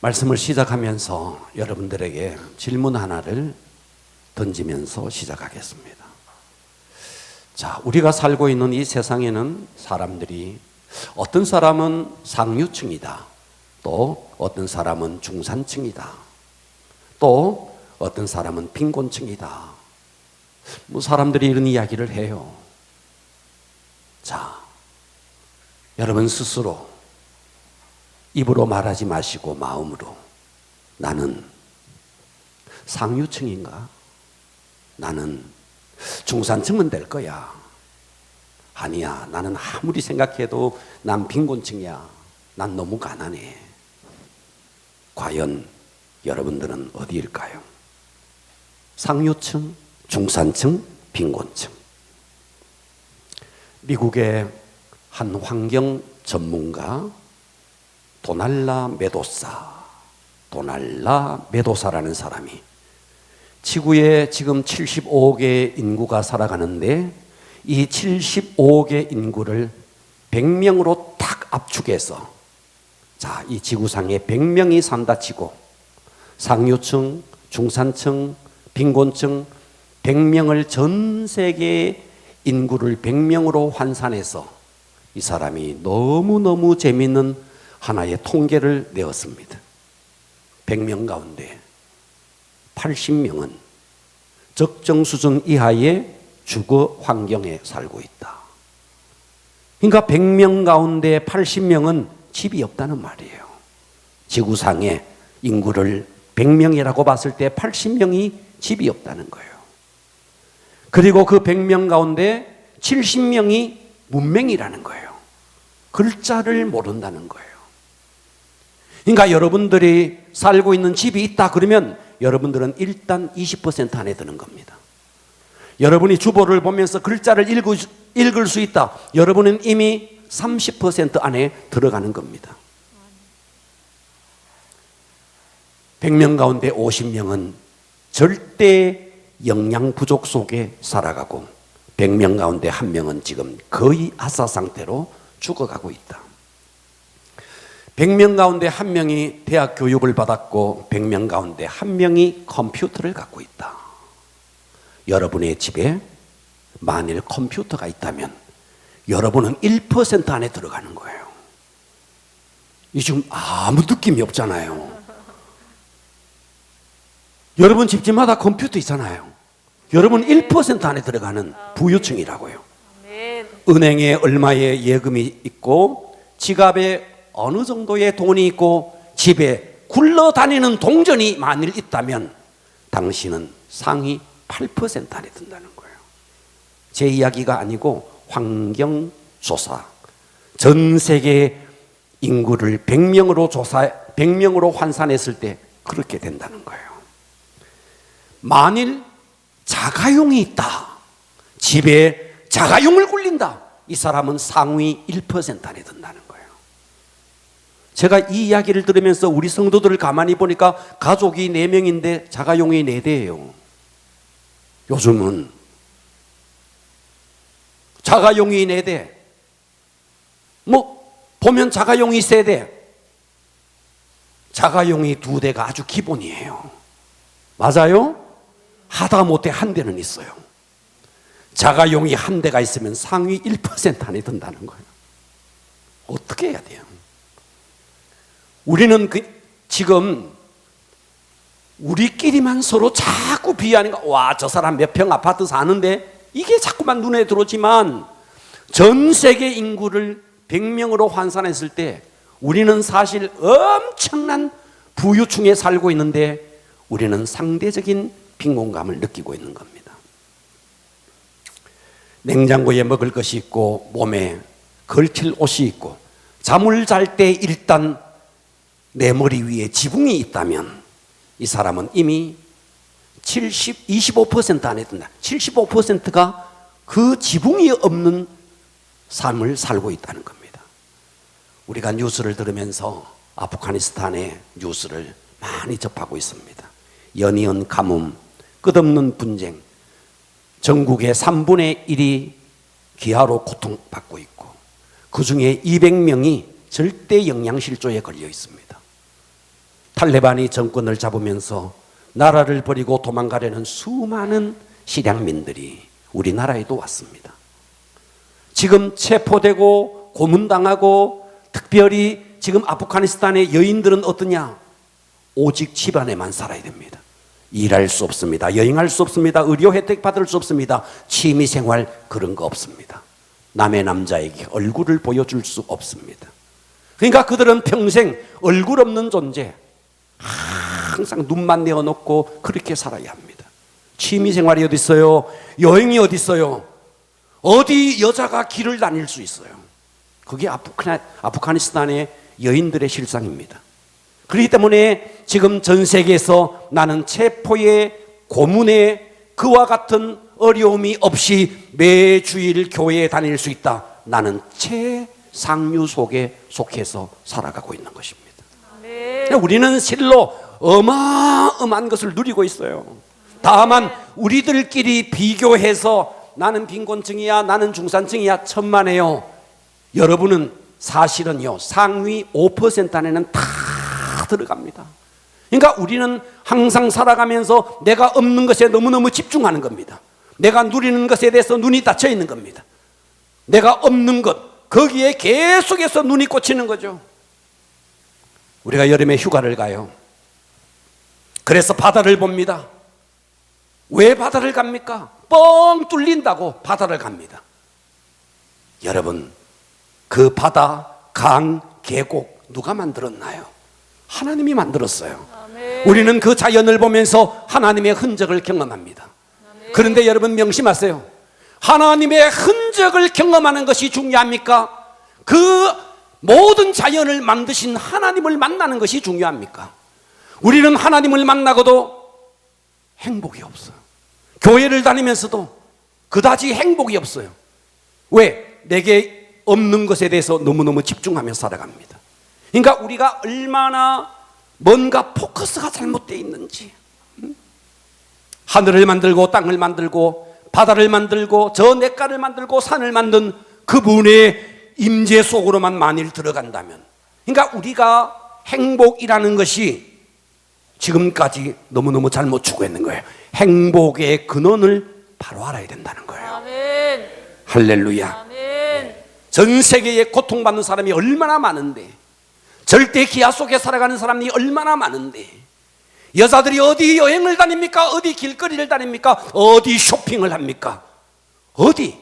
말씀을 시작하면서 여러분들에게 질문 하나를 던지면서 시작하겠습니다. 자, 우리가 살고 있는 이 세상에는 사람들이 어떤 사람은 상류층이다. 또 어떤 사람은 중산층이다. 또 어떤 사람은 빈곤층이다. 사람들이 이런 이야기를 해요. 자, 여러분 스스로 입으로 말하지 마시고 마음으로 나는 상류층인가? 나는 중산층은 될 거야. 아니야, 나는 아무리 생각해도 난 빈곤층이야. 난 너무 가난해. 과연 여러분들은 어디일까요? 상류층, 중산층, 빈곤층. 미국의 한 환경 전문가 도날라 메도사라는 사람이 지구에 지금 75억의 인구가 살아가는데 이 75억의 인구를 100명으로 딱 압축해서 자, 이 지구상에 100명이 산다 치고 상류층, 중산층, 빈곤층 100명을 전 세계 인구를 100명으로 환산해서 이 사람이 너무너무 재미있는 하나의 통계를 내었습니다. 100명 가운데 80명은 적정 수준 이하의 주거 환경에 살고 있다. 그러니까 100명 가운데 80명은 집이 없다는 말이에요. 지구상의 인구를 100명이라고 봤을 때 80명이 집이 없다는 거예요. 그리고 그 100명 가운데 70명이 문맹이라는 거예요. 글자를 모른다는 거예요. 그러니까 여러분들이 살고 있는 집이 있다 그러면 여러분들은 일단 20% 안에 드는 겁니다. 여러분이 주보를 보면서 글자를 읽을 수 있다. 여러분은 이미 30% 안에 들어가는 겁니다. 100명 가운데 50명은 절대 영양 부족 속에 살아가고 100명 가운데 1명은 지금 거의 아사 상태로 죽어가고 있다. 100명 가운데 1명이 대학 교육을 받았고 100명 가운데 1명이 컴퓨터를 갖고 있다. 여러분의 집에 만일 컴퓨터가 있다면 여러분은 1% 안에 들어가는 거예요. 이 지금 아무 느낌이 없잖아요. 여러분 집집마다 컴퓨터 있잖아요. 여러분 1% 안에 들어가는 부유층이라고요. 은행에 얼마의 예금이 있고 지갑에 어느 정도의 돈이 있고 집에 굴러다니는 동전이 만일 있다면 당신은 상위 8% 안에 든다는 거예요. 제 이야기가 아니고 환경조사 전 세계 인구를 100명으로 환산했을 때 그렇게 된다는 거예요. 만일 자가용이 있다. 집에 자가용을 굴린다. 이 사람은 상위 1% 안에 든다는 거예요. 제가 이 이야기를 들으면서 우리 성도들을 가만히 보니까 가족이 4명인데 자가용이 4대예요. 요즘은 자가용이 4대. 보면 자가용이 3대. 자가용이 2대가 아주 기본이에요. 맞아요? 하다 못해 1대는 있어요. 자가용이 1대가 있으면 상위 1% 안에 든다는 거예요. 어떻게 해야 돼요? 우리는 지금 우리끼리만 서로 자꾸 비하니까 와, 저 사람 몇 평 아파트 사는데 이게 자꾸만 눈에 들어오지만 전 세계 인구를 100명으로 환산했을 때 우리는 사실 엄청난 부유층에 살고 있는데 우리는 상대적인 빈곤감을 느끼고 있는 겁니다. 냉장고에 먹을 것이 있고 몸에 걸칠 옷이 있고 잠을 잘 때 일단 내 머리 위에 지붕이 있다면 이 사람은 이미 25% 안에 든다. 75%가 그 지붕이 없는 삶을 살고 있다는 겁니다. 우리가 뉴스를 들으면서 아프가니스탄의 뉴스를 많이 접하고 있습니다. 연이은 가뭄, 끝없는 분쟁, 전국의 3분의 1이 기아로 고통받고 있고 그 중에 200명이 절대 영양실조에 걸려 있습니다. 탈레반이 정권을 잡으면서 나라를 버리고 도망가려는 수많은 시량민들이 우리나라에도 왔습니다. 지금 체포되고 고문당하고, 특별히 지금 아프가니스탄의 여인들은 어떠냐? 오직 집안에만 살아야 됩니다. 일할 수 없습니다. 여행할 수 없습니다. 의료 혜택 받을 수 없습니다. 취미생활 그런 거 없습니다. 남의 남자에게 얼굴을 보여줄 수 없습니다. 그러니까 그들은 평생 얼굴 없는 존재, 항상 눈만 내어놓고 그렇게 살아야 합니다. 취미생활이 어디 있어요? 여행이 어디 있어요? 어디 여자가 길을 다닐 수 있어요? 그게 아프가니스탄의 여인들의 실상입니다. 그렇기 때문에 지금 전 세계에서 나는 체포에, 고문에, 그와 같은 어려움이 없이 매주일 교회에 다닐 수 있다. 나는 최상류 속에 속해서 살아가고 있는 것입니다. 네. 우리는 실로 어마어마한 것을 누리고 있어요. 다만 우리들끼리 비교해서 나는 빈곤층이야, 나는 중산층이야 천만에요. 여러분은 사실은요, 상위 5% 안에는 다 들어갑니다. 그러니까 우리는 항상 살아가면서 내가 없는 것에 너무너무 집중하는 겁니다. 내가 누리는 것에 대해서 눈이 닫혀 있는 겁니다. 내가 없는 것, 거기에 계속해서 눈이 꽂히는 거죠. 우리가 여름에 휴가를 가요. 그래서 바다를 봅니다. 왜 바다를 갑니까? 뻥 뚫린다고 바다를 갑니다. 여러분, 그 바다, 강, 계곡 누가 만들었나요? 하나님이 만들었어요. 아멘. 우리는 그 자연을 보면서 하나님의 흔적을 경험합니다. 아멘. 그런데 여러분 명심하세요. 하나님의 흔적을 경험하는 것이 중요합니까? 그 모든 자연을 만드신 하나님을 만나는 것이 중요합니까? 우리는 하나님을 만나고도 행복이 없어요. 교회를 다니면서도 그다지 행복이 없어요. 왜? 내게 없는 것에 대해서 너무너무 집중하며 살아갑니다. 그러니까 우리가 얼마나 뭔가 포커스가 잘못되어 있는지, 하늘을 만들고 땅을 만들고 바다를 만들고 저 냇가를 만들고 산을 만든 그분의 임재 속으로만 만일 들어간다면, 그러니까 우리가 행복이라는 것이 지금까지 너무너무 잘못 추구했는 거예요. 행복의 근원을 바로 알아야 된다는 거예요. 아멘. 할렐루야. 아멘. 전 세계에 고통받는 사람이 얼마나 많은데, 절대 기아 속에 살아가는 사람이 얼마나 많은데, 여자들이 어디 여행을 다닙니까? 어디 길거리를 다닙니까? 어디 쇼핑을 합니까? 어디?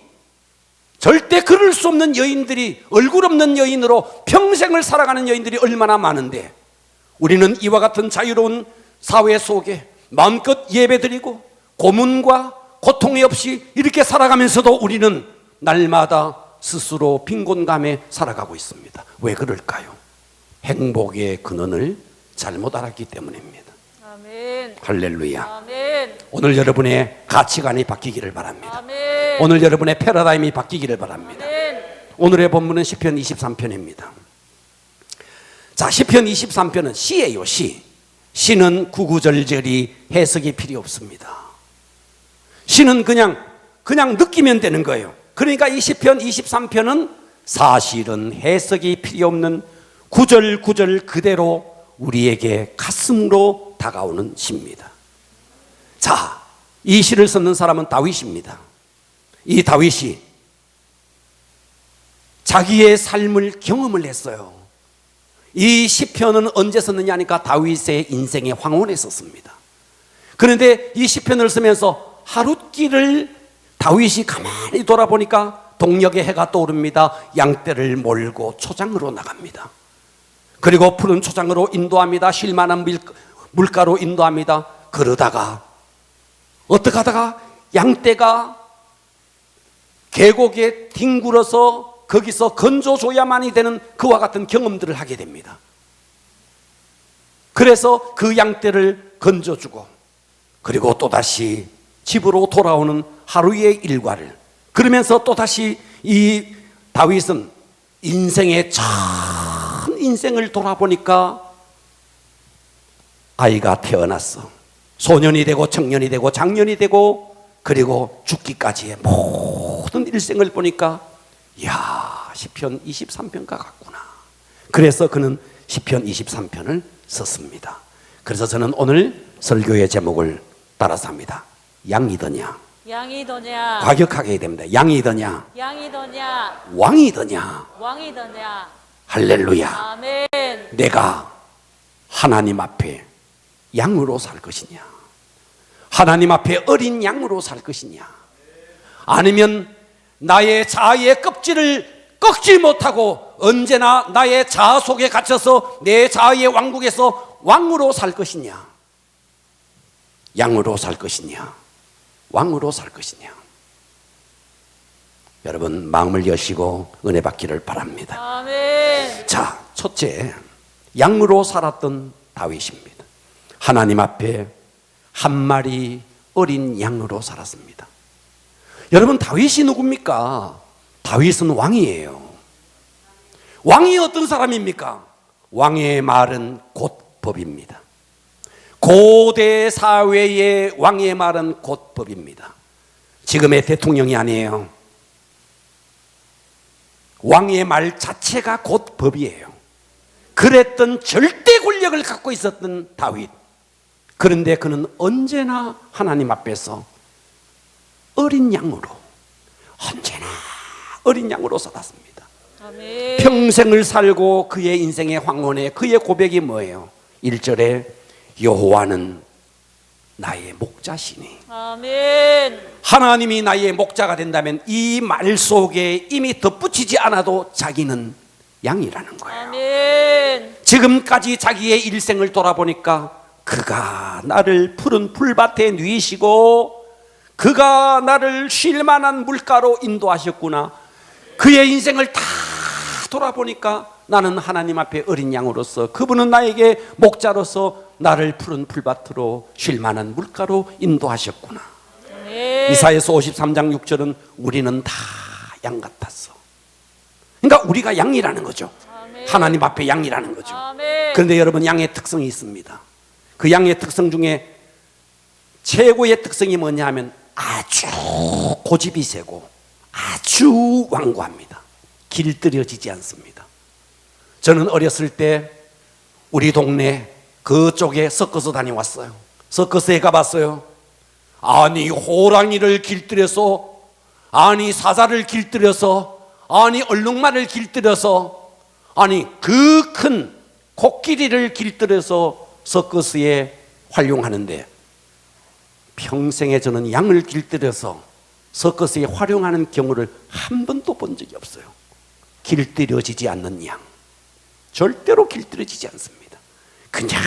절대 그럴 수 없는 여인들이, 얼굴 없는 여인으로 평생을 살아가는 여인들이 얼마나 많은데, 우리는 이와 같은 자유로운 사회 속에 마음껏 예배드리고 고문과 고통이 없이 이렇게 살아가면서도 우리는 날마다 스스로 빈곤감에 살아가고 있습니다. 왜 그럴까요? 행복의 근원을 잘못 알았기 때문입니다. 아멘. 할렐루야. 아멘. 오늘 여러분의 가치관이 바뀌기를 바랍니다. 아멘. 오늘 여러분의 패러다임이 바뀌기를 바랍니다. 아멘. 오늘의 본문은 시편 23편입니다. 자, 시편 23편은 시예요, 시. 시는 구구절절히 해석이 필요 없습니다. 시는 그냥 느끼면 되는 거예요. 그러니까 이 시편 23편은 사실은 해석이 필요 없는 구절구절 그대로 우리에게 가슴으로 다가오는 시입니다. 자, 이 시를 썼는 사람은 다윗입니다. 이 다윗이 자기의 삶을 경험을 했어요. 이 시편은 언제 썼느냐 하니까 다윗의 인생의 황혼에 썼습니다. 그런데 이 시편을 쓰면서 하룻길을 다윗이 가만히 돌아보니까 동력의 해가 떠오릅니다. 양떼를 몰고 초장으로 나갑니다. 그리고 푸른 초장으로 인도합니다. 쉴만한 물가로 인도합니다. 그러다가 어떻게 하다가 양떼가 계곡에 뒹굴어서 거기서 건져줘야만이 되는 그와 같은 경험들을 하게 됩니다. 그래서 그 양떼를 건져주고, 그리고 또다시 집으로 돌아오는 하루의 일과를, 그러면서 또다시 이 다윗은 인생의 전 인생을 돌아보니까 아이가 태어났어. 소년이 되고 청년이 되고 장년이 되고 그리고 죽기까지의 모든 일생을 보니까, 이야, 시편 23편과 같구나. 그래서 그는 시편 23편을 썼습니다. 그래서 저는 오늘 설교의 제목을 따라서 합니다. 양이더냐, 양이더냐, 과격하게 해야 됩니다. 양이더냐, 양이더냐, 왕이더냐. 왕이더냐. 할렐루야. 아멘. 내가 하나님 앞에 양으로 살 것이냐, 하나님 앞에 어린 양으로 살 것이냐, 아니면 나의 자아의 껍질을 꺾지 못하고 언제나 나의 자아 속에 갇혀서 내 자아의 왕국에서 왕으로 살 것이냐, 양으로 살 것이냐, 왕으로 살 것이냐. 여러분 마음을 여시고 은혜 받기를 바랍니다. 아멘. 자, 첫째, 양으로 살았던 다윗입니다. 하나님 앞에 한 마리 어린 양으로 살았습니다. 여러분, 다윗이 누굽니까? 다윗은 왕이에요. 왕이 어떤 사람입니까? 왕의 말은 곧 법입니다. 고대 사회의 왕의 말은 곧 법입니다. 지금의 대통령이 아니에요. 왕의 말 자체가 곧 법이에요. 그랬던 절대 권력을 갖고 있었던 다윗. 그런데 그는 언제나 하나님 앞에서 어린 양으로, 언제나 어린 양으로 살았습니다. 아멘. 평생을 살고 그의 인생의 황혼에 그의 고백이 뭐예요? 1절에 여호와는 나의 목자시니. 아멘. 하나님이 나의 목자가 된다면 이 말 속에 이미 덧붙이지 않아도 자기는 양이라는 거예요. 아멘. 지금까지 자기의 일생을 돌아보니까 그가 나를 푸른 풀밭에 누이시고 그가 나를 쉴 만한 물가로 인도하셨구나. 그의 인생을 다 돌아보니까 나는 하나님 앞에 어린 양으로서, 그분은 나에게 목자로서 나를 푸른 풀밭으로 쉴 만한 물가로 인도하셨구나. 아멘. 이사야서 53장 6절은 우리는 다 양 같았어. 그러니까 우리가 양이라는 거죠. 아멘. 하나님 앞에 양이라는 거죠. 아멘. 그런데 여러분, 양의 특성이 있습니다. 그 양의 특성 중에 최고의 특성이 뭐냐 하면 아주 고집이 세고 아주 완고합니다. 길들여지지 않습니다. 저는 어렸을 때 우리 동네 그쪽에 서커스 다녀왔어요. 서커스에 가봤어요. 아니 호랑이를 길들여서, 아니 사자를 길들여서, 아니 얼룩말을 길들여서, 아니 그 큰 코끼리를 길들여서 서커스에 활용하는데, 평생에 저는 양을 길들여서 서커스에 활용하는 경우를 한 번도 본 적이 없어요. 길들여지지 않는 양, 절대로 길들여지지 않습니다. 그냥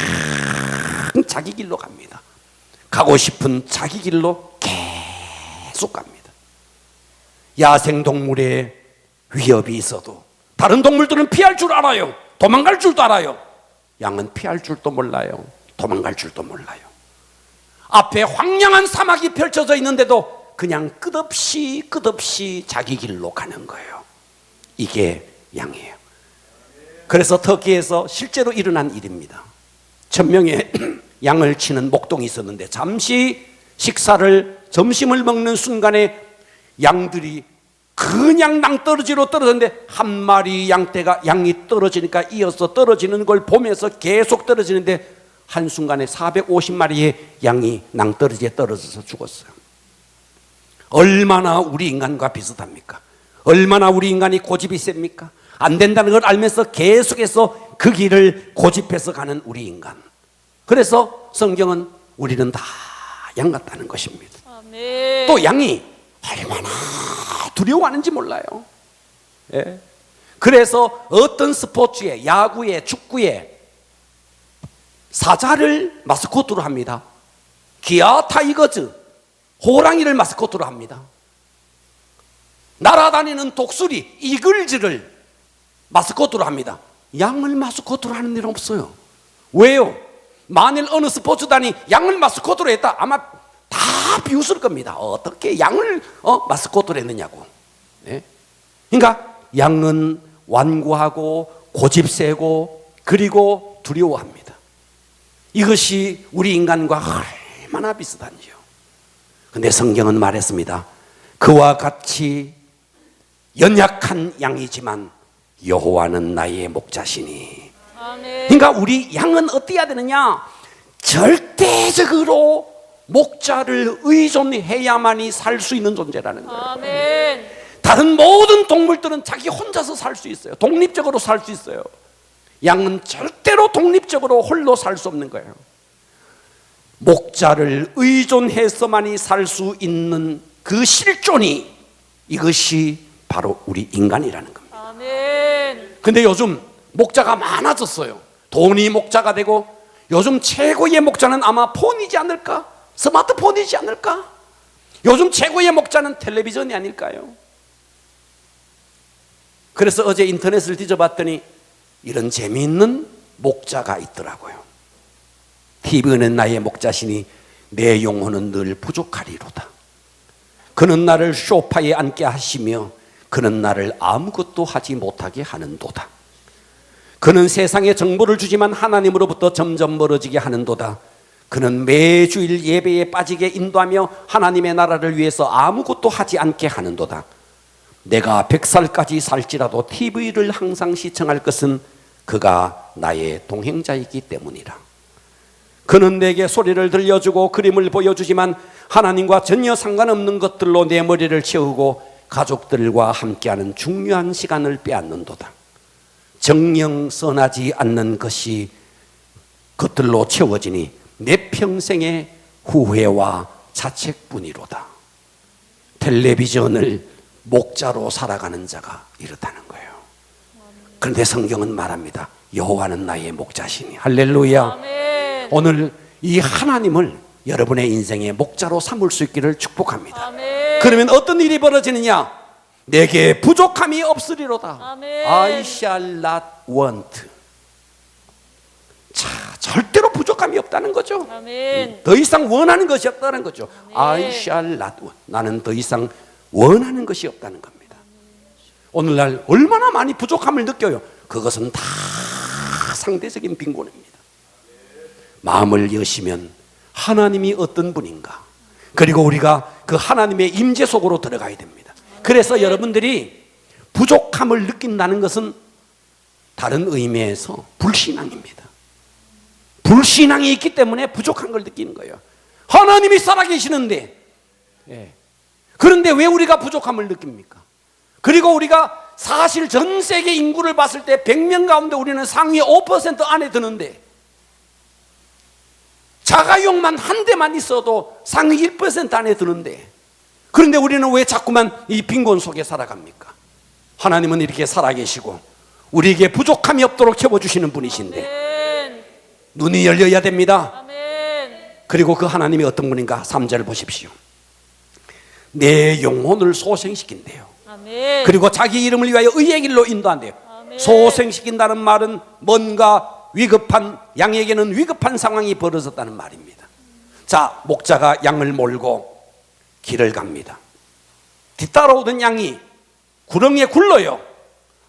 자기 길로 갑니다. 가고 싶은 자기 길로 계속 갑니다. 야생동물에 위협이 있어도 다른 동물들은 피할 줄 알아요. 도망갈 줄도 알아요. 양은 피할 줄도 몰라요. 도망갈 줄도 몰라요. 앞에 황량한 사막이 펼쳐져 있는데도 그냥 끝없이 자기 길로 가는 거예요. 이게 양이에요. 그래서 터키에서 실제로 일어난 일입니다. 1000명의 양을 치는 목동이 있었는데, 잠시 점심을 먹는 순간에 양들이 그냥 낭떠러지로 떨어졌는데, 한 마리 양이 떨어지니까 이어서 떨어지는 걸 보면서 계속 떨어지는데, 한순간에 450마리의 양이 낭떠러지에 떨어져서 죽었어요. 얼마나 우리 인간과 비슷합니까? 얼마나 우리 인간이 고집이 셉니까? 안 된다는 걸 알면서 계속해서 그 길을 고집해서 가는 우리 인간. 그래서 성경은 우리는 다 양 같다는 것입니다. 아멘. 또 양이 얼마나 두려워하는지 몰라요. 예. 그래서 어떤 스포츠에, 야구에, 축구에 사자를 마스코트로 합니다. 기아 타이거즈, 호랑이를 마스코트로 합니다. 날아다니는 독수리, 이글즈를 마스코트로 합니다. 양을 마스코트로 하는 데는 없어요. 왜요? 만일 어느 스포츠단이 양을 마스코트로 했다, 아마 다 비웃을 겁니다. 어떻게 양을 마스코트로 했느냐고. 네? 그러니까 양은 완고하고 고집세고 그리고 두려워합니다. 이것이 우리 인간과 얼마나 비슷한지요. 근데 성경은 말했습니다. 그와 같이 연약한 양이지만 여호와는 나의 목자시니. 아멘. 그러니까 우리 양은 어떻게 해야 되느냐? 절대적으로 목자를 의존해야만이 살 수 있는 존재라는 거예요. 아멘. 다른 모든 동물들은 자기 혼자서 살 수 있어요. 독립적으로 살 수 있어요. 양은 절대로 독립적으로 홀로 살 수 없는 거예요. 목자를 의존해서만이 살 수 있는 그 실존이, 이것이 바로 우리 인간이라는 겁니다. 아멘. 근데 요즘 목자가 많아졌어요. 돈이 목자가 되고, 요즘 최고의 목자는 아마 폰이지 않을까? 스마트폰이지 않을까? 요즘 최고의 목자는 텔레비전이 아닐까요? 그래서 어제 인터넷을 뒤져봤더니 이런 재미있는 목자가 있더라고요. TV는 나의 목자시니 내 영혼은 늘 부족하리로다. 그는 나를 소파에 앉게 하시며 그는 나를 아무것도 하지 못하게 하는도다. 그는 세상에 정보를 주지만 하나님으로부터 점점 멀어지게 하는도다. 그는 매주일 예배에 빠지게 인도하며 하나님의 나라를 위해서 아무것도 하지 않게 하는도다. 내가 100살까지 살지라도 TV를 항상 시청할 것은 그가 나의 동행자이기 때문이라. 그는 내게 소리를 들려주고 그림을 보여주지만 하나님과 전혀 상관없는 것들로 내 머리를 채우고 가족들과 함께하는 중요한 시간을 빼앗는도다. 정녕 선하지 않는 것이 것들로 채워지니 내 평생의 후회와 자책뿐이로다. 텔레비전을 목자로 살아가는 자가 이렇다는 거예요. 그런데 성경은 말합니다. 여호와는 나의 목자시니. 할렐루야. 아멘. 오늘 이 하나님을 여러분의 인생의 목자로 삼을 수 있기를 축복합니다. 아멘. 그러면 어떤 일이 벌어지느냐? 내게 부족함이 없으리로다. 아멘. I shall not want. 자, 절대로 부족함이 없다는 거죠. 아멘. 더 이상 원하는 것이 없다는 거죠. 아멘. I shall not want. 나는 더 이상 원하는 것이 없다는 겁니다. 오늘날 얼마나 많이 부족함을 느껴요. 그것은 다 상대적인 빈곤입니다. 마음을 여시면 하나님이 어떤 분인가, 그리고 우리가 그 하나님의 임재 속으로 들어가야 됩니다. 그래서 여러분들이 부족함을 느낀다는 것은 다른 의미에서 불신앙입니다. 불신앙이 있기 때문에 부족한 걸 느끼는 거예요. 하나님이 살아계시는데, 그런데 왜 우리가 부족함을 느낍니까? 그리고 우리가 사실 전 세계 인구를 봤을 때 100명 가운데 우리는 상위 5% 안에 드는데, 자가용만 한 대만 있어도 상위 1% 안에 드는데, 그런데 우리는 왜 자꾸만 이 빈곤 속에 살아갑니까? 하나님은 이렇게 살아계시고 우리에게 부족함이 없도록 채워주시는 분이신데 아멘. 눈이 열려야 됩니다. 아멘. 그리고 그 하나님이 어떤 분인가? 3절 보십시오. 내 영혼을 소생시킨대요. 아멘. 그리고 자기 이름을 위하여 의의 길로 인도한대요. 아멘. 소생시킨다는 말은 뭔가 위급한, 양에게는 위급한 상황이 벌어졌다는 말입니다. 자, 목자가 양을 몰고 길을 갑니다. 뒤따라오던 양이 구렁이에 굴러요.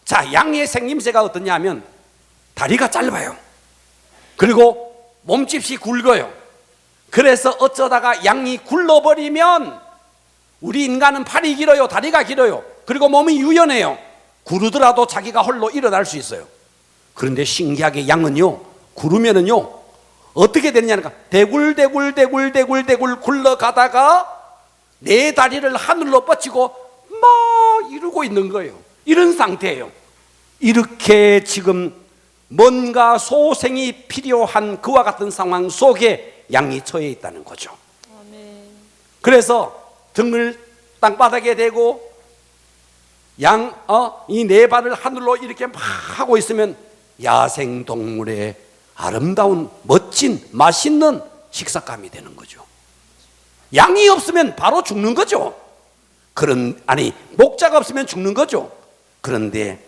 자, 양의 생김새가 어떠냐 하면 다리가 짧아요. 그리고 몸집이 굵어요. 그래서 어쩌다가 양이 굴러버리면, 우리 인간은 팔이 길어요, 다리가 길어요, 그리고 몸이 유연해요. 구르더라도 자기가 홀로 일어날 수 있어요. 그런데 신기하게 양은요, 구르면은요 어떻게 되느냐니까 대굴대굴 굴러가다가 내 다리를 하늘로 뻗치고 막 이러고 있는 거예요. 이런 상태예요. 이렇게 지금 뭔가 소생이 필요한 그와 같은 상황 속에 양이 처해 있다는 거죠. 아멘. 그래서 등을 땅바닥에 대고 이 네 발을 하늘로 이렇게 막 하고 있으면 야생동물의 아름다운 멋진 맛있는 식사감이 되는 거죠. 양이 없으면 바로 죽는 거죠. 목자가 없으면 죽는 거죠. 그런데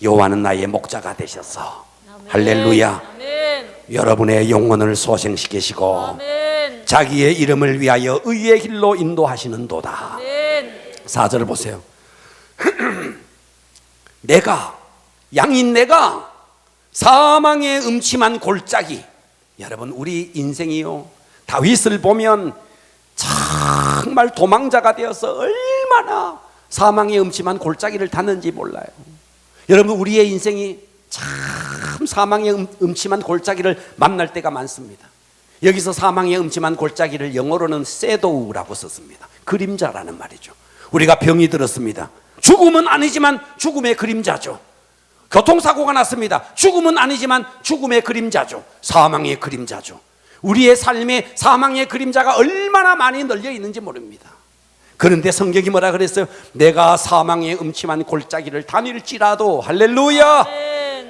여호와는 나의 목자가 되셔서 아멘. 할렐루야. 아멘. 여러분의 영혼을 소생시키시고 아멘. 자기의 이름을 위하여 의의 길로 인도하시는도다. 아멘. 4절을 보세요. 양인 내가 사망의 음침한 골짜기. 여러분, 우리 인생이요, 다윗을 보면 정말 도망자가 되어서 얼마나 사망의 음침한 골짜기를 탔는지 몰라요. 여러분, 우리의 인생이 참 사망의 음침한 골짜기를 만날 때가 많습니다. 여기서 사망의 음침한 골짜기를 영어로는 섀도우라고 썼습니다. 그림자라는 말이죠. 우리가 병이 들었습니다. 죽음은 아니지만 죽음의 그림자죠. 교통사고가 났습니다. 죽음은 아니지만 죽음의 그림자죠. 사망의 그림자죠. 우리의 삶에 사망의 그림자가 얼마나 많이 널려 있는지 모릅니다. 그런데 성경이 뭐라 그랬어요? 내가 사망의 음침한 골짜기를 다닐지라도 할렐루야,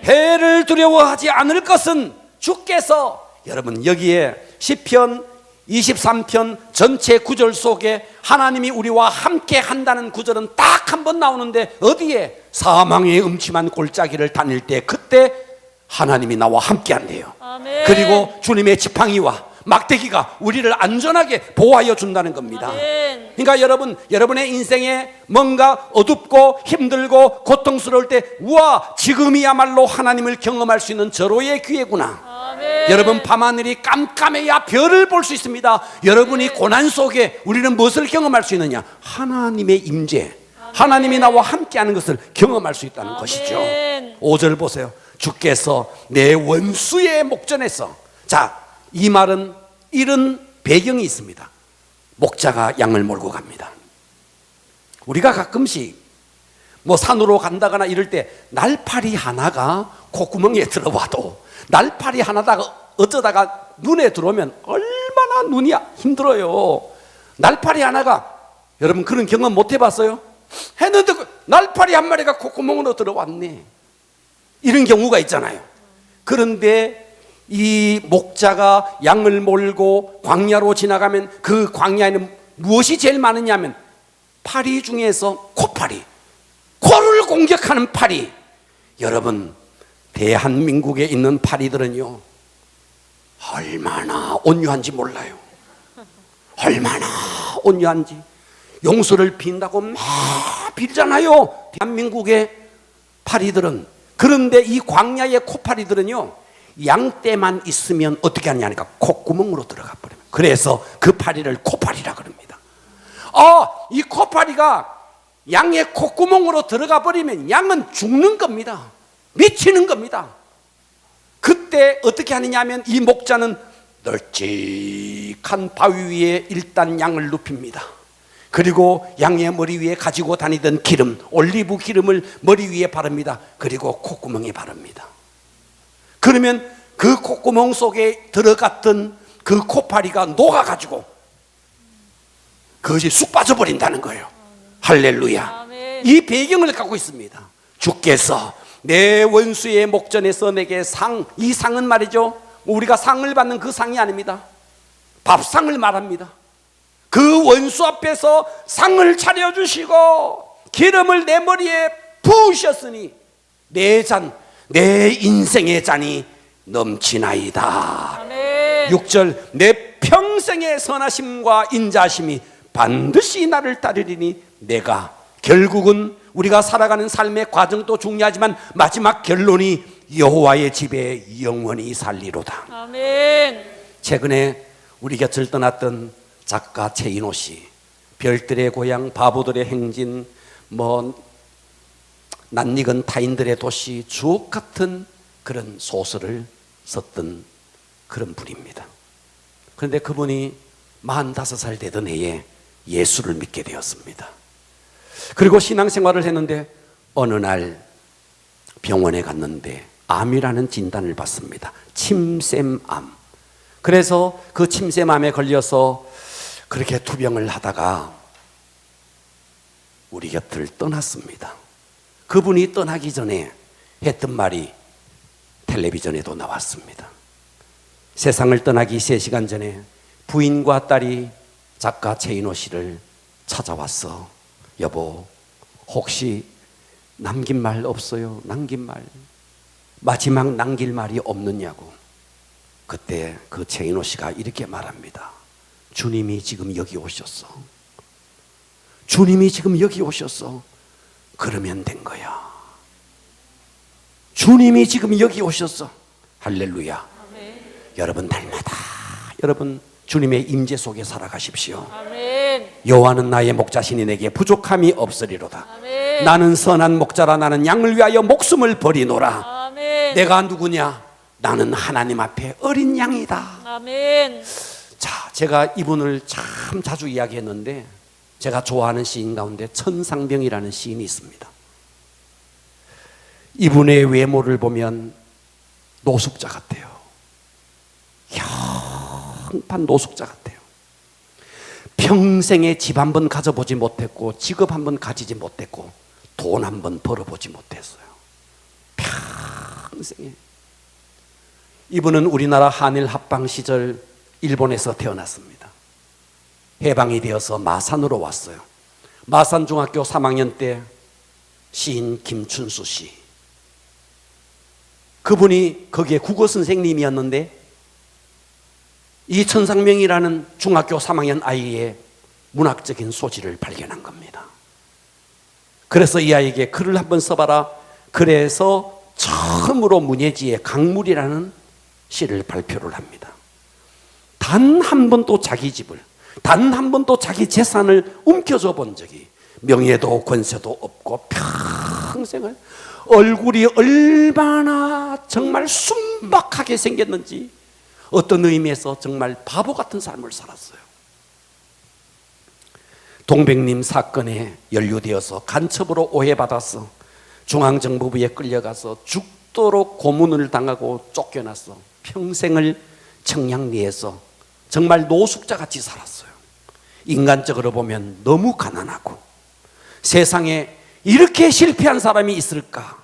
해를 두려워하지 않을 것은 주께서, 여러분 여기에 시편 23편 전체 구절 속에 하나님이 우리와 함께 한다는 구절은 딱 한 번 나오는데, 어디에? 사망의 음침한 골짜기를 다닐 때, 그때 하나님이 나와 함께 한대요. 아멘. 그리고 주님의 지팡이와 막대기가 우리를 안전하게 보호하여 준다는 겁니다. 아멘. 그러니까 여러분의 인생에 뭔가 어둡고 힘들고 고통스러울 때, 우와, 지금이야말로 하나님을 경험할 수 있는 절호의 기회구나. 아멘. 여러분, 밤하늘이 깜깜해야 별을 볼 수 있습니다. 여러분이 고난 속에 우리는 무엇을 경험할 수 있느냐? 하나님의 임재, 하나님이 나와 함께하는 것을 경험할 수 있다는 아멘. 것이죠. 5절 보세요. 주께서 내 원수의 목전에서. 자, 이 말은 이런 배경이 있습니다. 목자가 양을 몰고 갑니다. 우리가 가끔씩 뭐 산으로 간다거나 이럴 때 날파리 하나가 콧구멍에 들어와도, 날파리 하나다가 어쩌다가 눈에 들어오면 얼마나 눈이 힘들어요. 날파리 하나가, 여러분 그런 경험 못 해봤어요? 했는데 날파리 한 마리가 콧구멍으로 들어왔네, 이런 경우가 있잖아요. 그런데 이 목자가 양을 몰고 광야로 지나가면 그 광야에는 무엇이 제일 많으냐면 파리 중에서 코파리, 코를 공격하는 파리. 여러분, 대한민국에 있는 파리들은요 얼마나 온유한지 몰라요. 얼마나 온유한지. 용서를 빈다고 막 빌잖아요, 대한민국의 파리들은. 그런데 이 광야의 코파리들은요, 양떼만 있으면 어떻게 하냐니까 콧구멍으로 들어가 버려요. 그래서 그 파리를 코파리라 그럽니다. 이 코파리가 양의 콧구멍으로 들어가 버리면 양은 죽는 겁니다. 미치는 겁니다. 그때 어떻게 하느냐면, 이 목자는 널찍한 바위 위에 일단 양을 눕힙니다. 그리고 양의 머리 위에 가지고 다니던 기름, 올리브 기름을 머리 위에 바릅니다. 그리고 콧구멍에 바릅니다. 그러면 그 콧구멍 속에 들어갔던 그 코파리가 녹아가지고 그것이 쑥 빠져버린다는 거예요. 할렐루야. 아멘. 이 배경을 갖고 있습니다. 주께서 내 원수의 목전에서 내게 상, 이 상은 말이죠, 우리가 상을 받는 그 상이 아닙니다. 밥상을 말합니다. 그 원수 앞에서 상을 차려주시고 기름을 내 머리에 부으셨으니 내 잔, 내 인생의 잔이 넘치나이다. 아멘. 6절, 내 평생의 선하심과 인자심이 반드시 나를 따르리니 내가, 결국은 우리가 살아가는 삶의 과정도 중요하지만 마지막 결론이 여호와의 집에 영원히 살리로다. 아멘. 최근에 우리 곁을 떠났던 작가 최인호 씨, 별들의 고향, 바보들의 행진, 낯익은 타인들의 도시, 주옥 같은 그런 소설을 썼던 그런 분입니다. 그런데 그분이 45살 되던 해에 예수를 믿게 되었습니다. 그리고 신앙생활을 했는데 어느 날 병원에 갔는데 암이라는 진단을 받습니다. 침샘암. 그래서 그 침샘암에 걸려서 그렇게 투병을 하다가 우리 곁을 떠났습니다. 그분이 떠나기 전에 했던 말이 텔레비전에도 나왔습니다. 세상을 떠나기 3시간 전에 부인과 딸이 작가 최인호 씨를 찾아왔어. 여보, 혹시 남긴 말 없어요? 남긴 말, 마지막 남길 말이 없느냐고. 그때 그 최인호 씨가 이렇게 말합니다. 주님이 지금 여기 오셨어. 주님이 지금 여기 오셨어. 그러면 된 거야. 주님이 지금 여기 오셨어. 할렐루야. 아멘. 여러분, 날마다 여러분 주님의 임재 속에 살아가십시오. 아멘. 여호와는 나의 목자시니 내게 부족함이 없으리로다. 아멘. 나는 선한 목자라. 나는 양을 위하여 목숨을 버리노라. 아멘. 내가 누구냐? 나는 하나님 앞에 어린 양이다. 아멘. 자, 제가 이분을 참 자주 이야기했는데 제가 좋아하는 시인 가운데 천상병이라는 시인이 있습니다. 이분의 외모를 보면 노숙자 같아요. 형판 노숙자 같아요. 평생에 집 한 번 가져보지 못했고 직업 한 번 가지지 못했고 돈 한 번 벌어보지 못했어요. 평생에. 이분은 우리나라 한일 합방 시절 일본에서 태어났습니다. 해방이 되어서 마산으로 왔어요. 마산 중학교 3학년 때 시인 김춘수 씨, 그분이 거기에 국어 선생님이었는데 이 천상명이라는 중학교 3학년 아이의 문학적인 소질을 발견한 겁니다. 그래서 이 아이에게 글을 한번 써봐라. 그래서 처음으로 문예지에 강물이라는 시를 발표를 합니다. 단 한 번도 자기 집을, 단 한 번도 자기 재산을 움켜줘 본 적이, 명예도 권세도 없고 평생을 얼굴이 얼마나 정말 순박하게 생겼는지 어떤 의미에서 정말 바보 같은 삶을 살았어요. 동백님 사건에 연루되어서 간첩으로 오해받아서 중앙정보부에 끌려가서 죽도록 고문을 당하고 쫓겨났어. 평생을 청량리에서 정말 노숙자같이 살았어요. 인간적으로 보면 너무 가난하고 세상에 이렇게 실패한 사람이 있을까?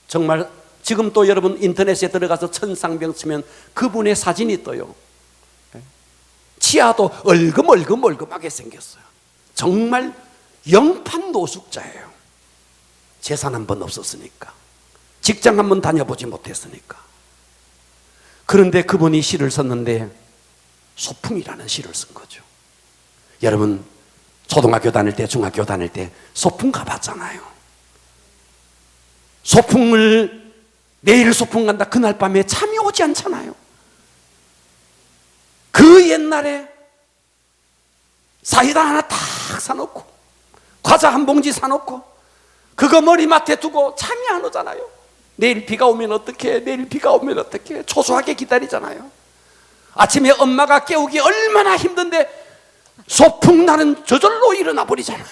정말 지금 또 여러분 인터넷에 들어가서 천상병 치면 그분의 사진이 떠요. 치아도 얼금얼금하게 생겼어요. 정말 영판 노숙자예요. 재산 한 번 없었으니까, 직장 한 번 다녀보지 못했으니까. 그런데 그분이 시를 썼는데 소풍이라는 시를 쓴 거죠. 여러분 초등학교 다닐 때, 중학교 다닐 때 소풍 가봤잖아요. 소풍을 내일 소풍 간다 그날 밤에 잠이 오지 않잖아요. 그 옛날에 사이다 하나 딱 사놓고 과자 한 봉지 사놓고 그거 머리맡에 두고 잠이 안 오잖아요. 내일 비가 오면 어떡해, 내일 비가 오면 어떡해, 초조하게 기다리잖아요. 아침에 엄마가 깨우기 얼마나 힘든데 소풍 날은 저절로 일어나 버리잖아요.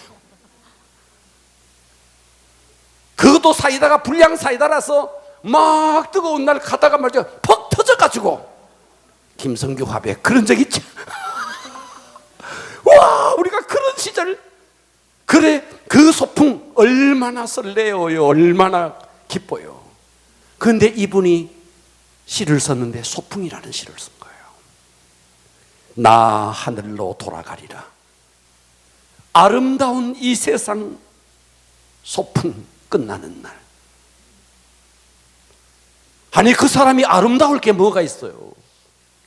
그것도 사이다가 불량 사이다라서 막 뜨거운 날 가다가 말이야 퍽 터져가지고. 김성규 화백 그런 적 있죠. 와, 우리가 그런 시절, 그래 그 소풍 얼마나 설레어요, 얼마나 기뻐요. 그런데 이분이 시를 썼는데 소풍이라는 시를 쓴 거예요. 나 하늘로 돌아가리라. 아름다운 이 세상 소풍 끝나는 날. 아니 그 사람이 아름다울 게 뭐가 있어요.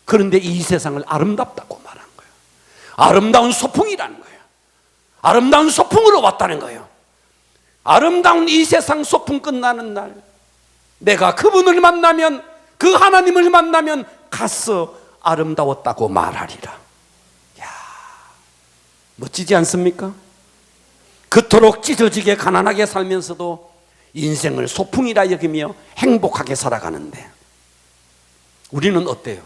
그런데 이 세상을 아름답다고 말한 거예요. 아름다운 소풍이라는 거예요. 아름다운 소풍으로 왔다는 거예요. 아름다운 이 세상 소풍 끝나는 날 내가 그분을 만나면, 그 하나님을 만나면 가서 아름다웠다고 말하리라. 야, 멋지지 않습니까? 그토록 찢어지게 가난하게 살면서도 인생을 소풍이라 여기며 행복하게 살아가는데 우리는 어때요?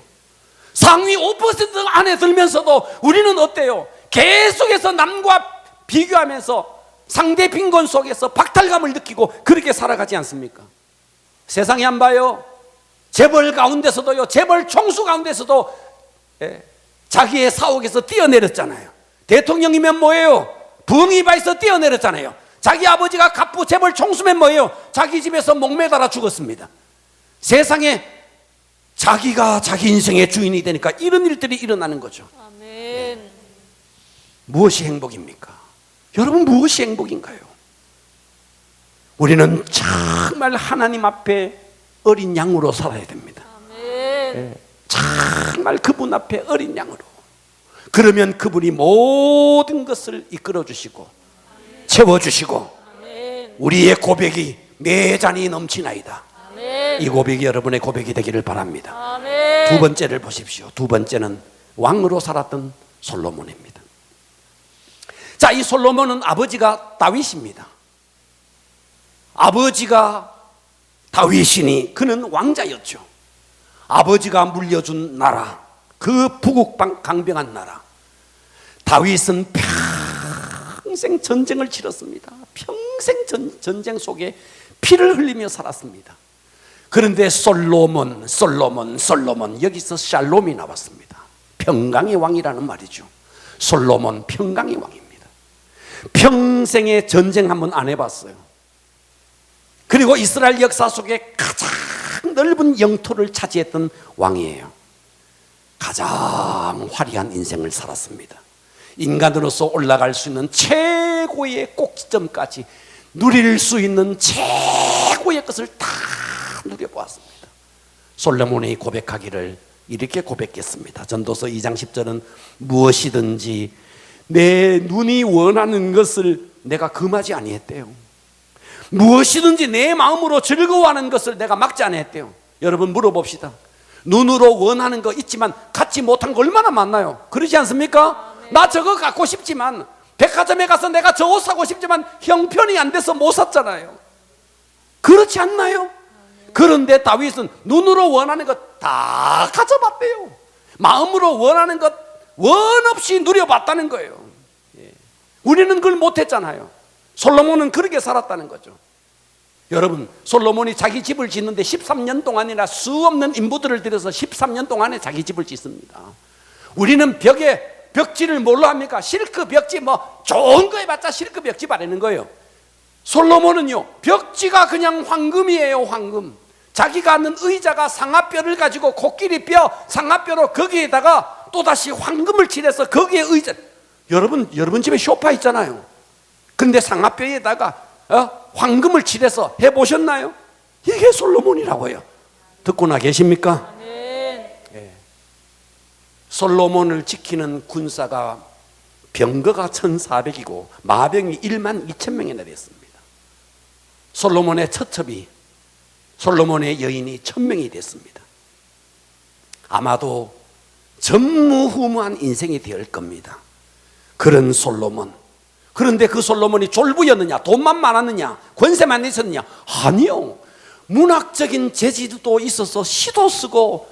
상위 5% 안에 들면서도 우리는 어때요? 계속해서 남과 비교하면서 상대 빈곤 속에서 박탈감을 느끼고 그렇게 살아가지 않습니까? 세상이 안 봐요. 재벌 가운데서도요, 재벌 총수 가운데서도 자기의 사옥에서 뛰어내렸잖아요. 대통령이면 뭐예요? 부흥이바에서 뛰어내렸잖아요. 자기 아버지가 갑부 재벌 총수면 뭐예요? 자기 집에서 목매달아 죽었습니다. 세상에 자기가 자기 인생의 주인이 되니까 이런 일들이 일어나는 거죠. 아멘. 무엇이 행복입니까? 여러분 무엇이 행복인가요? 우리는 정말 하나님 앞에 어린 양으로 살아야 됩니다. 아멘. 정말 그분 앞에 어린 양으로. 그러면 그분이 모든 것을 이끌어 주시고 채워주시고 아멘. 우리의 고백이 매잔이 넘치나이다. 아멘. 이 고백이 여러분의 고백이 되기를 바랍니다. 아멘. 두 번째를 보십시오. 두 번째는 왕으로 살았던 솔로몬입니다. 자, 이 솔로몬은 아버지가 다윗입니다. 아버지가 다윗이니 그는 왕자였죠. 아버지가 물려준 나라, 그 부국강병한 나라. 다윗은 평생 전쟁을 치렀습니다. 평생 전쟁 속에 피를 흘리며 살았습니다. 그런데 솔로몬, 여기서 샬롬이 나왔습니다. 평강의 왕이라는 말이죠. 솔로몬 평강의 왕입니다. 평생에 전쟁 한번 안 해봤어요. 그리고 이스라엘 역사 속에 가장 넓은 영토를 차지했던 왕이에요. 가장 화려한 인생을 살았습니다. 인간으로서 올라갈 수 있는 최고의 꼭지점까지 누릴 수 있는 최고의 것을 다 누려보았습니다. 솔로몬이 고백하기를 이렇게 고백했습니다. 전도서 2장 10절은 무엇이든지 내 눈이 원하는 것을 내가 금하지 아니했대요. 무엇이든지 내 마음으로 즐거워하는 것을 내가 막지 아니했대요. 여러분 물어봅시다. 눈으로 원하는 거 있지만 갖지 못한 거 얼마나 많나요? 그러지 않습니까? 나 저거 갖고 싶지만, 백화점에 가서 내가 저 옷 사고 싶지만 형편이 안 돼서 못 샀잖아요. 그렇지 않나요? 그런데 다윗은 눈으로 원하는 것 다 가져봤대요. 마음으로 원하는 것 원 없이 누려봤다는 거예요. 우리는 그걸 못했잖아요. 솔로몬은 그렇게 살았다는 거죠. 여러분, 솔로몬이 자기 집을 짓는데 13년 동안이나 수 없는 인부들을 들여서 13년 동안에 자기 집을 짓습니다. 우리는 벽지를 뭘로 합니까? 실크 벽지, 뭐 좋은 거 해봤자 실크 벽지 바르는 거예요. 솔로몬은요, 벽지가 그냥 황금이에요. 황금. 자기가 하는 의자가 상아뼈를 가지고 코끼리뼈, 상아뼈로 거기에다가 또다시 황금을 칠해서 거기에 의자. 여러분 집에 소파 있잖아요. 근데 상아뼈에다가 황금을 칠해서 해보셨나요? 이게 솔로몬이라고요. 듣고나 계십니까? 예. 솔로몬을 지키는 군사가 병거가 1400이고 마병이 1만 2천 명이나 됐습니다. 솔로몬의 처첩이, 솔로몬의 여인이 1000명이 됐습니다. 아마도 전무후무한 인생이 될 겁니다. 그런 솔로몬. 그런데 그 솔로몬이 졸부였느냐, 돈만 많았느냐, 권세만 있었느냐? 아니요. 문학적인 재주도 있어서 시도 쓰고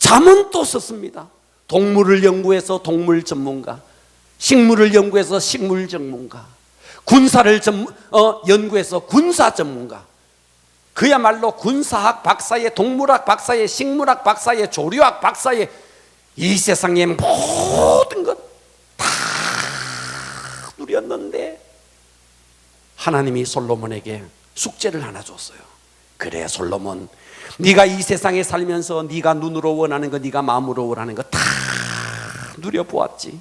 잠언도 썼습니다. 동물을 연구해서 동물 전문가, 식물을 연구해서 식물 전문가, 군사를 연구해서 군사 전문가. 그야말로 군사학 박사의, 동물학 박사의, 식물학 박사의, 조류학 박사의, 이 세상의 모든 것 다 누렸는데 하나님이 솔로몬에게 숙제를 하나 줬어요. 그래 솔로몬, 네가 이 세상에 살면서 네가 눈으로 원하는 거, 네가 마음으로 원하는 거 다 누려보았지.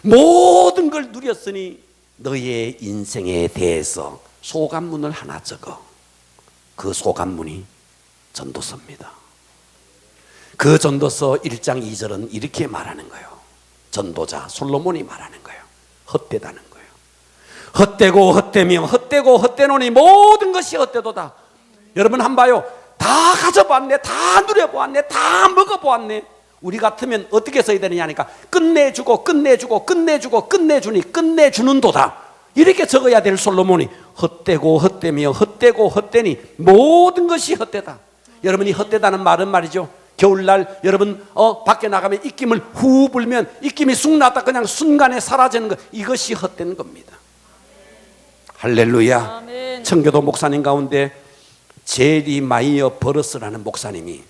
모든 걸 누렸으니 너의 인생에 대해서 소감문을 하나 적어. 그 소감문이 전도서입니다. 그 전도서 1장 2절은 이렇게 말하는 거예요. 전도자 솔로몬이 말하는 거예요. 헛되다는 거예요. 헛되고 헛되며 헛되고 헛되노니 모든 것이 헛되도다. 여러분 한번 봐요. 다 가져봤네, 다 누려보았네, 다 먹어보았네. 우리 같으면 어떻게 써야 되느냐 하니까 끝내주고 끝내주고 끝내주고 끝내주니 끝내주는 도다. 이렇게 적어야 될 솔로몬이 헛되고 헛되며 헛되고 헛되니 모든 것이 헛되다. 여러분이 헛되다는 말은 말이죠, 겨울날 여러분 밖에 나가면 입김을 후 불면 입김이 쑥 났다 그냥 순간에 사라지는 것, 이것이 헛된 겁니다. 할렐루야. 아멘. 청교도 목사님 가운데 제리 마이어 버러스라는 목사님이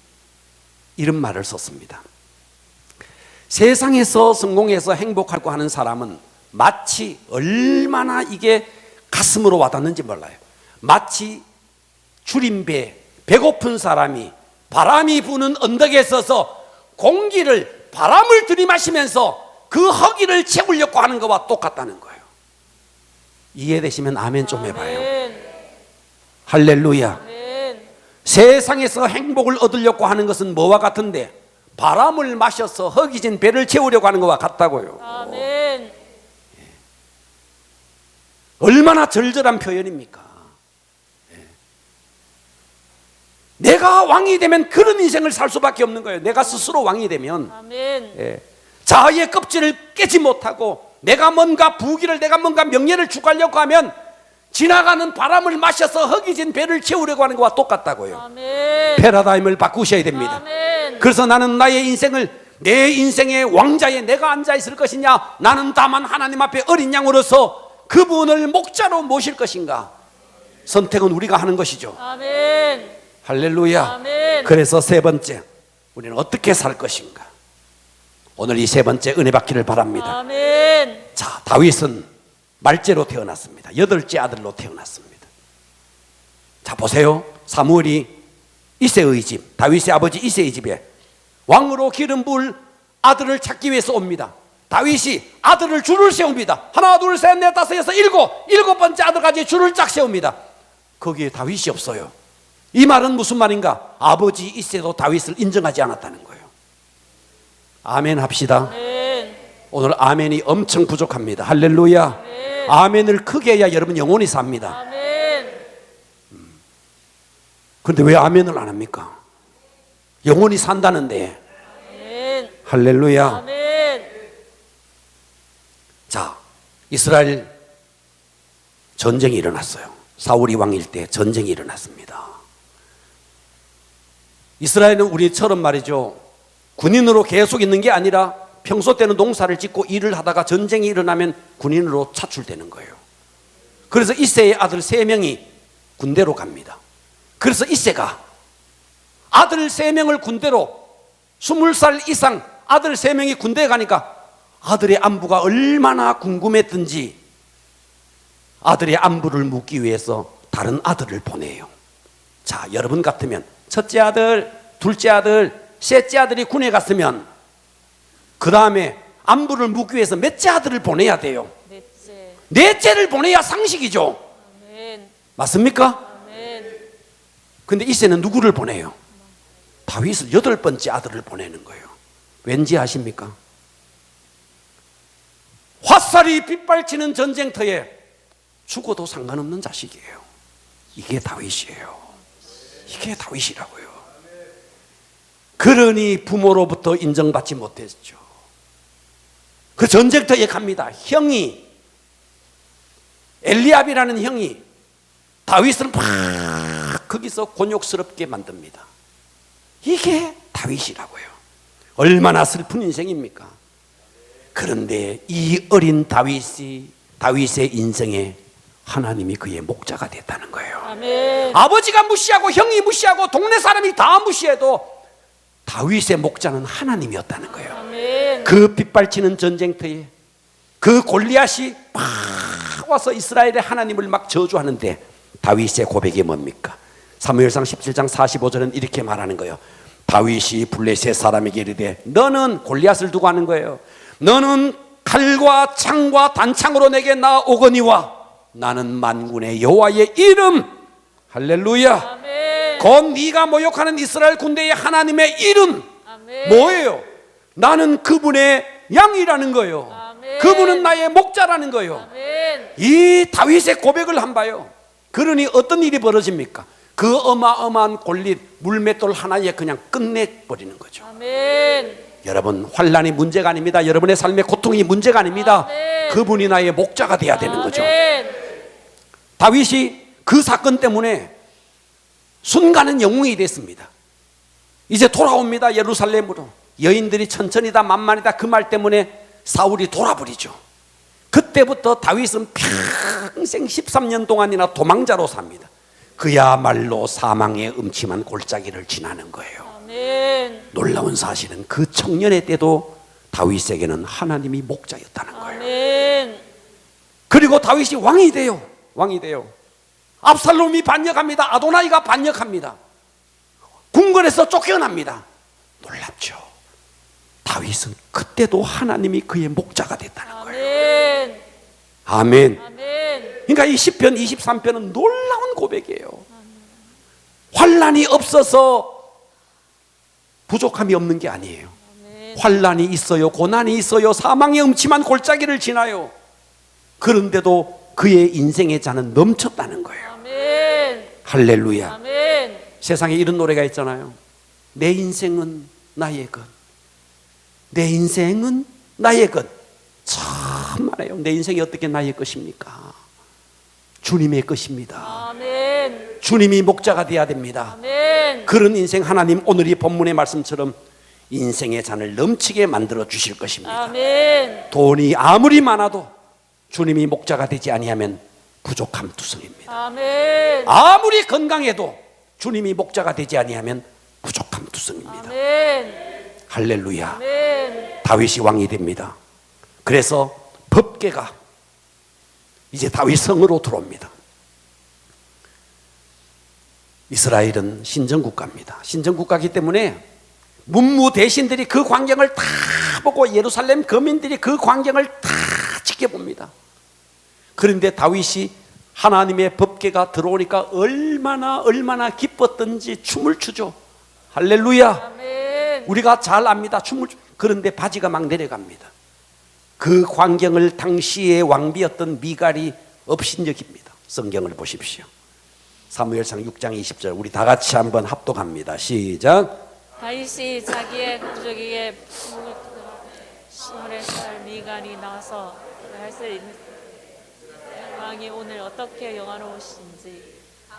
이런 말을 썼습니다. 세상에서 성공해서 행복하고 하는 사람은 마치 얼마나 이게 가슴으로 와닿는지 몰라요. 마치 줄임배, 배고픈 사람이 바람이 부는 언덕에 서서 공기를, 바람을 들이마시면서 그 허기를 채우려고 하는 것과 똑같다는 거예요. 이해되시면 아멘 좀 해봐요. 아멘. 할렐루야. 아멘. 세상에서 행복을 얻으려고 하는 것은 뭐와 같은데, 바람을 마셔서 허기진 배를 채우려고 하는 것과 같다고요. 아멘. 얼마나 절절한 표현입니까? 내가 왕이 되면 그런 인생을 살 수밖에 없는 거예요. 내가 스스로 왕이 되면 아멘. 자아의 껍질을 깨지 못하고 내가 뭔가 부귀를, 내가 뭔가 명예를 추구하려고 하면 지나가는 바람을 마셔서 허기진 배를 채우려고 하는 것과 똑같다고요. 아멘. 패러다임을 바꾸셔야 됩니다. 아멘. 그래서 나는 나의 인생을 내 인생의 왕자에 내가 앉아 있을 것이냐, 나는 다만 하나님 앞에 어린 양으로서 그분을 목자로 모실 것인가, 선택은 우리가 하는 것이죠. 아멘. 할렐루야. 아멘. 그래서 세 번째, 우리는 어떻게 살 것인가. 오늘 이 세 번째 은혜 받기를 바랍니다. 아멘. 자, 다윗은 말제로 태어났습니다. 8째 아들로 태어났습니다. 자, 보세요. 사무엘이 이새의 집, 다윗의 아버지 이새의 집에 왕으로 기름 부을 아들을 찾기 위해서 옵니다. 다윗이 아들을 줄을 세웁니다. 하나, 둘, 셋, 넷, 다섯, 여섯, 일곱 번째 아들까지 줄을 쫙 세웁니다. 거기에 다윗이 없어요. 이 말은 무슨 말인가? 아버지 이새도 다윗을 인정하지 않았다는 거예요. 아멘 합시다. 아멘. 오늘 아멘이 엄청 부족합니다. 할렐루야. 아멘. 아멘을 크게 해야 여러분 영원히 삽니다. 아멘. 그런데 왜 아멘을 안 합니까? 영원히 산다는데. 아멘. 할렐루야. 아멘. 자, 이스라엘 전쟁이 일어났어요. 사울이 왕일 때 전쟁이 일어났습니다. 이스라엘은 우리처럼 말이죠, 군인으로 계속 있는 게 아니라 평소 때는 농사를 짓고 일을 하다가 전쟁이 일어나면 군인으로 차출되는 거예요. 그래서 이새의 아들 3명이 군대로 갑니다. 그래서 이새가 아들 3명을 군대로, 20살 이상 아들 3명이 군대에 가니까 아들의 안부가 얼마나 궁금했든지 아들의 안부를 묻기 위해서 다른 아들을 보내요. 자, 여러분 같으면 첫째 아들, 둘째 아들, 셋째 아들이 군에 갔으면 그 다음에 안부를 묻기 위해서 몇째 아들을 보내야 돼요? 넷째. 넷째를 보내야 상식이죠. 아멘. 맞습니까? 아멘. 근데 이새는 누구를 보내요? 다윗을 8번째 아들을 보내는 거예요. 왠지 아십니까? 화살이 빗발치는 전쟁터에 죽어도 상관없는 자식이에요. 이게 다윗이에요. 이게 다윗이라고요. 그러니 부모로부터 인정받지 못했죠. 그 전쟁터에 갑니다. 형이, 엘리압이라는 형이 다윗을 막 거기서 곤욕스럽게 만듭니다. 이게 다윗이라고요. 얼마나 슬픈 인생입니까? 그런데 이 어린 다윗의 인생에 하나님이 그의 목자가 됐다는 거예요. 아멘. 아버지가 무시하고 형이 무시하고 동네 사람이 다 무시해도 다윗의 목자는 하나님이었다는 거예요. 아멘. 그 빗발치는 전쟁터에 그 골리앗이 막 와서 이스라엘의 하나님을 막 저주하는데 다윗의 고백이 뭡니까? 사무엘상 17장 45절은 이렇게 말하는 거예요. 다윗이 블레셋 사람에게 이르되, 너는, 골리앗을 두고 하는 거예요, 너는 칼과 창과 단창으로 내게 나오거니와 나는 만군의 여호와의 이름, 할렐루야, 아멘. 곧 네가 모욕하는 이스라엘 군대의 하나님의 이름, 아멘. 뭐예요? 나는 그분의 양이라는 거예요. 아멘. 그분은 나의 목자라는 거예요. 아멘. 이 다윗의 고백을 한 봐요. 그러니 어떤 일이 벌어집니까? 그 어마어마한 골릿 물맷돌 하나에 그냥 끝내버리는 거죠. 아멘. 여러분, 환난이 문제가 아닙니다. 여러분의 삶의 고통이 문제가 아닙니다. 아멘. 그분이 나의 목자가 돼야 되는 거죠. 아멘. 다윗이 그 사건 때문에 순간은 영웅이 됐습니다. 이제 돌아옵니다. 예루살렘으로. 여인들이 천천히다 만만이다 그 말 때문에 사울이 돌아버리죠. 그때부터 다윗은 평생 13년 동안이나 도망자로 삽니다. 그야말로 사망의 음침한 골짜기를 지나는 거예요. 아멘. 놀라운 사실은 그 청년의 때도 다윗에게는 하나님이 목자였다는 거예요. 아멘. 그리고 다윗이 왕이 돼요. 왕이 돼요. 압살롬이 반역합니다. 아도나이가 반역합니다. 궁궐에서 쫓겨납니다. 놀랍죠. 다윗은 그때도 하나님이 그의 목자가 됐다는 거예요. 아멘. 아멘. 아멘. 그러니까 이 시편 23편은 놀라운 고백이에요. 환난이 없어서 부족함이 없는 게 아니에요. 환난이 있어요. 고난이 있어요. 사망의 음침한 골짜기를 지나요. 그런데도 그의 인생의 잔은 넘쳤다는 거예요. 아멘. 할렐루야. 아멘. 세상에 이런 노래가 있잖아요. 내 인생은 나의 것. 내 인생은 나의 것. 참 많아요. 내 인생이 어떻게 나의 것입니까? 주님의 것입니다. 아멘. 주님이 목자가 되어야 됩니다. 아멘. 그런 인생 하나님 오늘 이 본문의 말씀처럼 인생의 잔을 넘치게 만들어 주실 것입니다. 아멘. 돈이 아무리 많아도 주님이 목자가 되지 아니하면 부족함 투성입니다. 아멘. 아무리 건강해도 주님이 목자가 되지 아니하면 부족함 투성입니다. 아멘. 할렐루야. 아멘. 다윗이 왕이 됩니다. 그래서 법궤가 이제 다윗 성으로 들어옵니다. 이스라엘은 신정국가입니다. 신정국가이기 때문에 문무 대신들이 그 광경을 다 보고 예루살렘 거민들이 그 광경을 다 지켜봅니다. 그런데 다윗이 하나님의 법궤가 들어오니까 얼마나 기뻤던지 춤을 추죠. 할렐루야. 아멘. 우리가 잘 압니다. 그런데 바지가 막 내려갑니다. 그 광경을 당시의 왕비였던 미갈이 업신여깁니다. 성경을 보십시오. 사무엘상 6장 20절 우리 다 같이 한번 합독합니다. 시작. 다윗이 자기의 부족에게 시므의 딸 미갈이 나와서 할 수 있는 왕이 오늘 어떻게 영화로우신지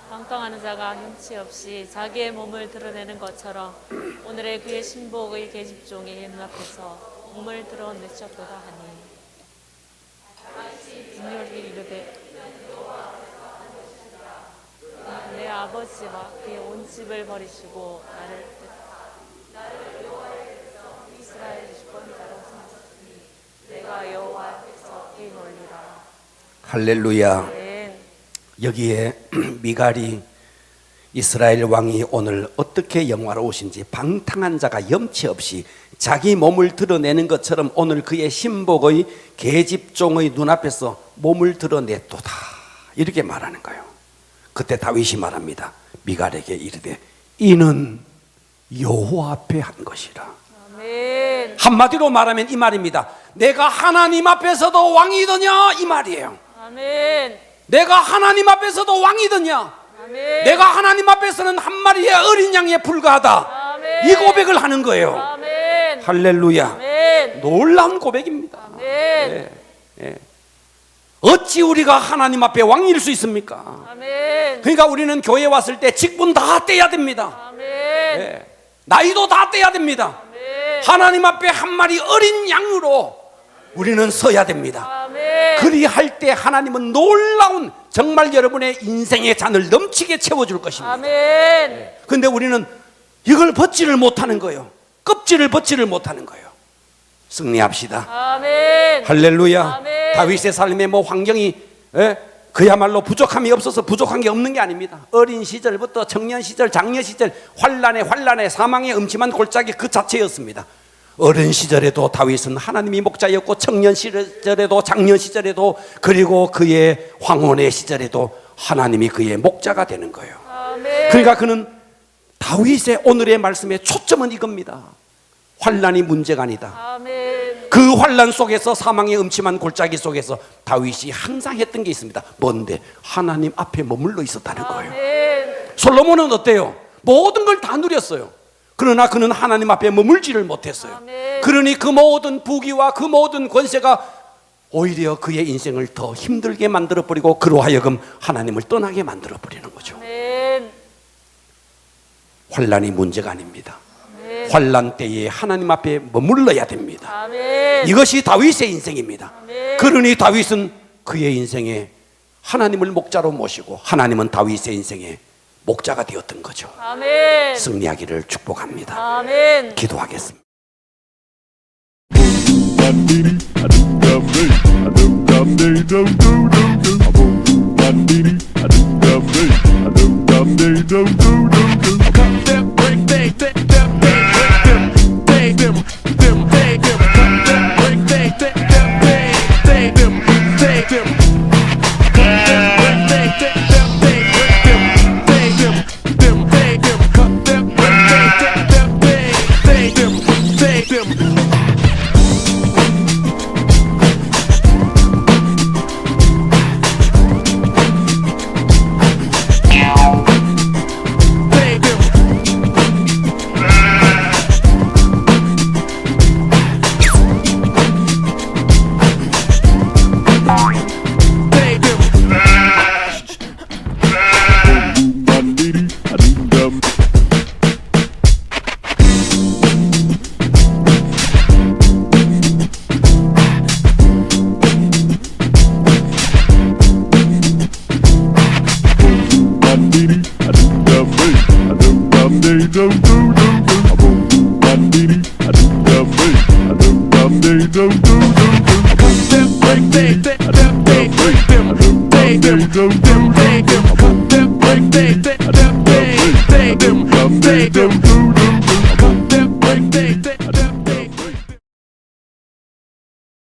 방탕하는 자가 흠치 없이 자기의 몸을 드러내는 것처럼 오늘의 그의 신복의 계집종의 눈앞에서 몸을 드러내셨도다 하니 진열이 이르되 내 아버지와 그의 온 집을 버리시고 나를 이스라엘 주권자로 삼았으니 내가 여호와 앞에서 이 놀리라. 할렐루야. 아멘. 여기에 미갈이 이스라엘 왕이 오늘 어떻게 영화로우신지 방탕한 자가 염치 없이 자기 몸을 드러내는 것처럼 오늘 그의 신복의 계집종의 눈앞에서 몸을 드러냈도다 이렇게 말하는 거예요. 그때 다윗이 말합니다. 미갈에게 이르되 이는 여호와 앞에 한 것이라. 아멘. 한마디로 말하면 이 말입니다. 내가 하나님 앞에서도 왕이더냐 이 말이에요. 아멘. 내가 하나님 앞에서도 왕이더냐. 아멘. 내가 하나님 앞에서는 한 마리의 어린 양에 불과하다. 아멘. 이 고백을 하는 거예요. 아멘. 할렐루야. 아멘. 놀라운 고백입니다. 아멘. 예, 예. 어찌 우리가 하나님 앞에 왕일 수 있습니까? 아멘. 그러니까 우리는 교회 왔을 때 직분 다 떼야 됩니다. 아멘. 예. 나이도 다 떼야 됩니다. 아멘. 하나님 앞에 한 마리 어린 양으로 우리는 서야 됩니다. 아멘. 그리할 때 하나님은 놀라운 정말 여러분의 인생의 잔을 넘치게 채워줄 것입니다. 아멘. 그런데 우리는 이걸 벗지를 못하는 거예요. 껍질을 벗지를 못하는 거예요. 승리합시다. 아멘. 할렐루야. 아멘. 다윗의 삶의 환경이 그야말로 부족함이 없어서 부족한 게 없는 게 아닙니다. 어린 시절부터 청년 시절, 장년 시절 환란에 사망의 음침한 골짜기 그 자체였습니다. 어린 시절에도 다윗은 하나님이 목자였고 청년 시절에도 장년 시절에도 그리고 그의 황혼의 시절에도 하나님이 그의 목자가 되는 거예요. 아멘. 그러니까 그는 다윗의 오늘의 말씀의 초점은 이겁니다. 환란이 문제가 아니다. 아멘. 그 환란 속에서 사망의 음침한 골짜기 속에서 다윗이 항상 했던 게 있습니다. 뭔데? 하나님 앞에 머물러 있었다는 거예요. 아멘. 솔로몬은 어때요? 모든 걸 다 누렸어요. 그러나 그는 하나님 앞에 머물지를 못했어요. 아멘. 그러니 그 모든 부귀와 그 모든 권세가 오히려 그의 인생을 더 힘들게 만들어버리고 그로 하여금 하나님을 떠나게 만들어버리는 거죠. 아멘. 환란이 문제가 아닙니다. 아멘. 환란 때에 하나님 앞에 머물러야 됩니다. 아멘. 이것이 다윗의 인생입니다. 아멘. 그러니 다윗은 그의 인생에 하나님을 목자로 모시고 하나님은 다윗의 인생에 목자가 되었던 거죠. 아멘. 승리하기를 축복합니다. 아멘. 기도하겠습니다. them.